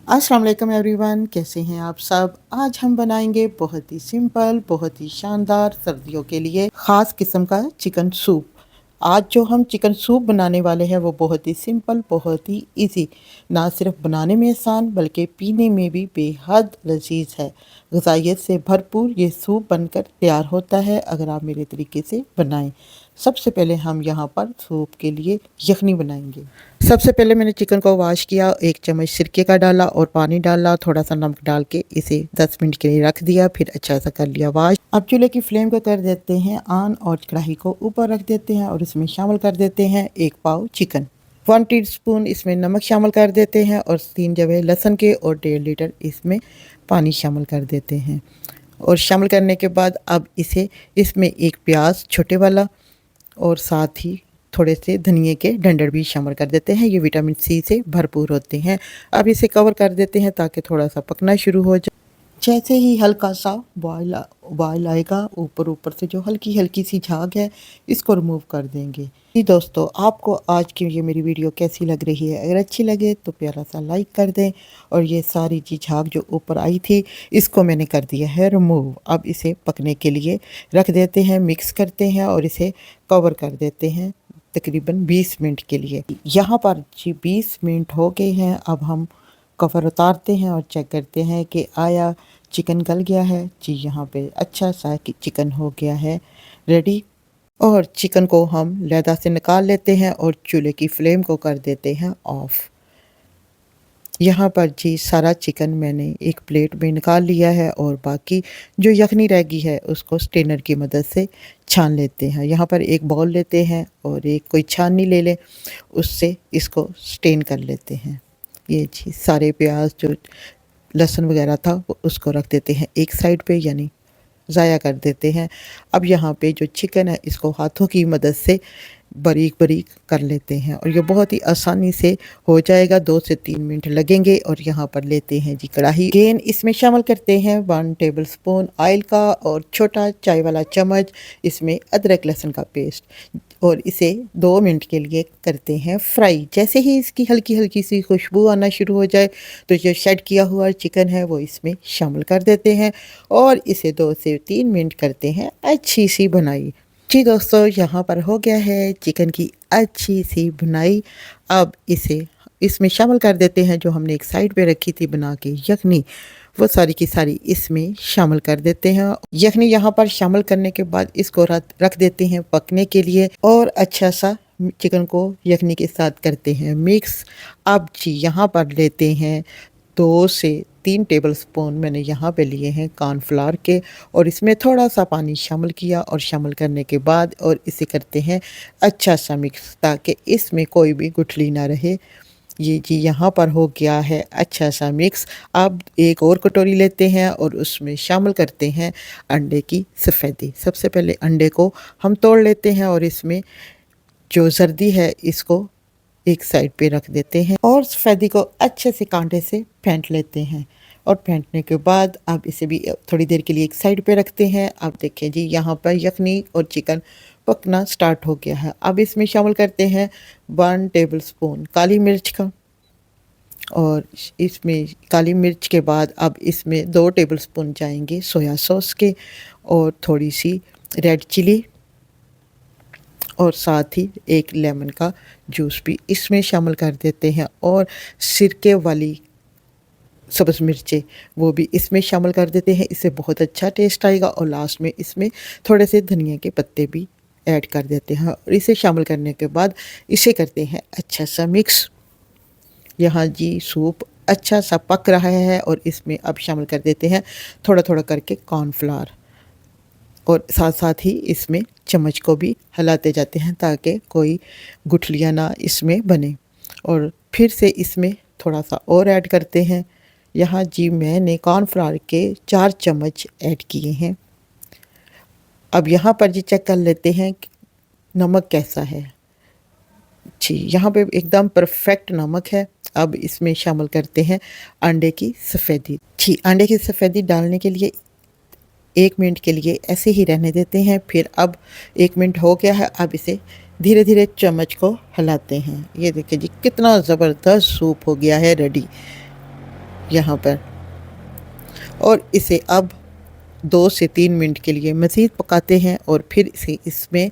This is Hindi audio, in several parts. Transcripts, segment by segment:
अस्सलाम वालेकुम एवरीवन, कैसे हैं आप सब। आज हम बनाएंगे बहुत ही सिंपल, बहुत ही शानदार सर्दियों के लिए ख़ास किस्म का चिकन सूप। आज जो हम चिकन सूप बनाने वाले हैं वो बहुत ही सिंपल, बहुत ही इजी। ना सिर्फ बनाने में आसान बल्कि पीने में भी बेहद लजीज है। ग़िज़ाइयत से भरपूर ये सूप बनकर तैयार होता है अगर आप मेरे तरीके से बनाएं। सबसे पहले हम यहाँ पर सूप के लिए यखनी बनाएंगे। सबसे पहले मैंने चिकन को वॉश किया, 1 चम्मच सिरके का डाला और पानी डाला, थोड़ा सा नमक डाल के इसे 10 मिनट के लिए रख दिया, फिर अच्छा सा कर लिया वॉश। अब चूल्हे की फ्लेम को कर देते हैं ऑन और कढ़ाई को ऊपर रख देते हैं और इसमें शामिल कर देते हैं 1 पाव चिकन। 1 टीस्पून इसमें नमक शामिल कर देते हैं और 3 जवे लहसुन के और 1.5 लीटर इसमें पानी शामिल कर देते हैं। और शामिल करने के बाद अब इसमें 1 प्याज छोटे वाला और साथ ही थोड़े से धनिए के डंडर भी शामिल कर देते हैं। ये विटामिन सी से भरपूर होते हैं। अब इसे कवर कर देते हैं ताकि थोड़ा सा पकना शुरू हो जाए। जैसे ही हल्का सा बॉयल आएगा, ऊपर ऊपर से जो हल्की हल्की सी झाग है इसको रिमूव कर देंगे। जी दोस्तों, आपको आज की ये मेरी वीडियो कैसी लग रही है? अगर अच्छी लगे तो प्यारा सा लाइक कर दें। और ये सारी जी झाग जो ऊपर आई थी इसको मैंने कर दिया है रिमूव। अब इसे पकने के लिए रख देते हैं, मिक्स करते हैं और इसे कवर कर देते हैं तकरीबन 20 मिनट के लिए। यहाँ पर जी 20 मिनट हो गए हैं। अब हम कवर उतारते हैं और चेक करते हैं कि आया चिकन गल गया है। जी यहाँ पे अच्छा सा चिकन हो गया है रेडी। और चिकन को हम लैदा से निकाल लेते हैं और चूल्हे की फ्लेम को कर देते हैं ऑफ। यहाँ पर जी सारा चिकन मैंने एक प्लेट में निकाल लिया है और बाकी जो यखनी रह गई है उसको स्ट्रेनर की मदद से छान लेते हैं। यहाँ पर एक बाउल लेते हैं और एक कोई छाननी ले लें, उससे इसको स्टेन कर लेते हैं। ये जी सारे प्याज जो लहसुन वगैरह था वो उसको रख देते हैं एक साइड पे, यानी ज़ाया कर देते हैं। अब यहाँ पे जो चिकन है इसको हाथों की मदद से बारीक बारीक कर लेते हैं और ये बहुत ही आसानी से हो जाएगा। 2 से 3 मिनट लगेंगे। और यहाँ पर लेते हैं जी कढ़ाई, गेन इसमें शामिल करते हैं 1 टेबलस्पून ऑयल का और छोटा चाय वाला चम्मच इसमें अदरक लहसुन का पेस्ट, और इसे 2 मिनट के लिए करते हैं फ्राई। जैसे ही इसकी हल्की हल्की सी खुशबू आना शुरू हो जाए तो जो शेड किया हुआ चिकन है वो इसमें शामिल कर देते हैं और इसे 2 से 3 मिनट करते हैं अच्छी सी भुनाई। जी दोस्तों, यहाँ पर हो गया है चिकन की अच्छी सी भुनाई। अब इसमें शामिल कर देते हैं जो हमने एक साइड पे रखी थी बना के यखनी, वो सारी की सारी इसमें शामिल कर देते हैं। यखनी यहाँ पर शामिल करने के बाद इसको रख देते हैं पकने के लिए और अच्छा सा चिकन को यखनी के साथ करते हैं मिक्स। अब जी यहाँ पर लेते हैं 2 से 3 टेबलस्पून मैंने यहाँ पे लिए हैं कॉर्नफ्लावर के और इसमें थोड़ा सा पानी शामिल किया और शामिल करने के बाद और इसे करते हैं अच्छा सा मिक्स ताकि इसमें कोई भी गुठली ना रहे। ये जी यहाँ पर हो गया है अच्छा सा मिक्स। अब एक और कटोरी लेते हैं और उसमें शामिल करते हैं अंडे की सफ़ेदी। सबसे पहले अंडे को हम तोड़ लेते हैं और इसमें जो जर्दी है इसको एक साइड पे रख देते हैं और सफ़ेदी को अच्छे से कांटे से फेंट लेते हैं। और फेंटने के बाद अब इसे भी थोड़ी देर के लिए एक साइड पे रखते हैं। अब देखें जी यहाँ पर यखनी और चिकन पकना स्टार्ट हो गया है। अब इसमें शामिल करते हैं 1 टेबलस्पून काली मिर्च का और इसमें काली मिर्च के बाद अब इसमें 2 टेबलस्पून जाएंगे सोया सॉस के और थोड़ी सी रेड चिली और साथ ही एक लेमन का जूस भी इसमें शामिल कर देते हैं और सिरके वाली सब्ज़ मिर्चें वो भी इसमें शामिल कर देते हैं। इससे बहुत अच्छा टेस्ट आएगा। और लास्ट में इसमें थोड़े से धनिया के पत्ते भी ऐड कर देते हैं और इसे शामिल करने के बाद इसे करते हैं अच्छा सा मिक्स। यहाँ जी सूप अच्छा सा पक रहा है और इसमें अब शामिल कर देते हैं थोड़ा थोड़ा करके कॉर्नफ्लावर और साथ साथ ही इसमें चम्मच को भी हिलाते जाते हैं ताकि कोई गुठलियाँ ना इसमें बने। और फिर से इसमें थोड़ा सा और ऐड करते हैं। यहाँ जी मैंने कॉर्नफ्लावर के 4 चम्मच ऐड किए हैं। अब यहाँ पर जी चेक कर लेते हैं नमक कैसा है। जी यहाँ पे एकदम परफेक्ट नमक है। अब इसमें शामिल करते हैं अंडे की सफ़ेदी। जी अंडे की सफ़ेदी डालने के लिए 1 मिनट के लिए ऐसे ही रहने देते हैं। फिर अब 1 मिनट हो गया है। अब इसे धीरे धीरे चम्मच को हिलाते हैं। ये देखिए जी कितना ज़बरदस्त सूप हो गया है रेडी। यहाँ पर, और इसे अब 2 से 3 मिनट के लिए मज़ीद पकाते हैं और फिर इसे इसमें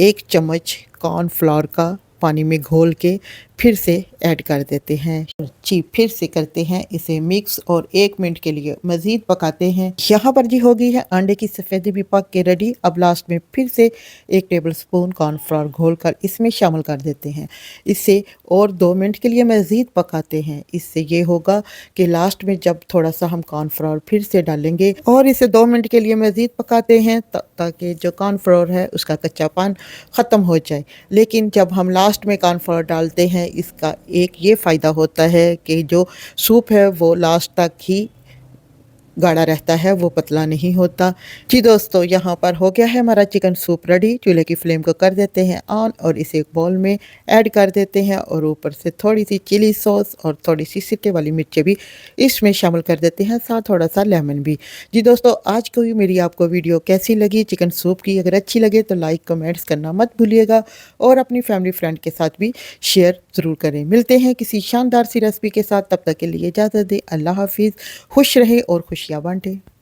1 चम्मच कॉर्नफ्लोर का पानी में घोल के फिर से ऐड कर देते हैं जी। फिर से करते हैं इसे मिक्स और 1 मिनट के लिए मज़ीद पकाते हैं। यहाँ पर जी हो गई है अंडे की सफ़ेदी भी पक के रेडी। अब लास्ट में फिर से 1 टेबलस्पून कॉर्नफ्लोर घोल कर इसमें शामिल कर देते हैं। इसे और 2 मिनट के लिए मज़ीद पकाते हैं। इससे ये होगा कि लास्ट में जब थोड़ा सा हम कॉर्नफ्लोर फिर से डालेंगे और इसे 2 मिनट के लिए मज़ीद पकाते हैं ताकि जो कॉर्नफ्लोर है उसका कच्चापन ख़त्म हो जाए। लेकिन जब हम लास्ट में कॉर्नफ्लोर डालते हैं इसका एक ये फ़ायदा होता है कि जो सूप है वो लास्ट तक ही गाढ़ा रहता है, वो पतला नहीं होता जी। दोस्तों यहाँ पर हो गया है हमारा चिकन सूप रेडी। चूल्हे की फ्लेम को कर देते हैं ऑन और इसे एक बाउल में ऐड कर देते हैं और ऊपर से थोड़ी सी चिली सॉस और थोड़ी सी सिरके वाली मिर्चें भी इसमें शामिल कर देते हैं, साथ थोड़ा सा लेमन भी जी। दोस्तों आज को मेरी आपको वीडियो कैसी लगी चिकन सूप की? अगर अच्छी लगे तो लाइक कमेंट्स करना मत भूलिएगा और अपनी फैमिली फ्रेंड के साथ भी शेयर ज़रूर करें। मिलते हैं किसी शानदार सी रेसिपी के साथ, तब तक के लिए इजाज़त दें। अल्लाह हाफिज़। खुश रहें और खुशियाँ बांटें।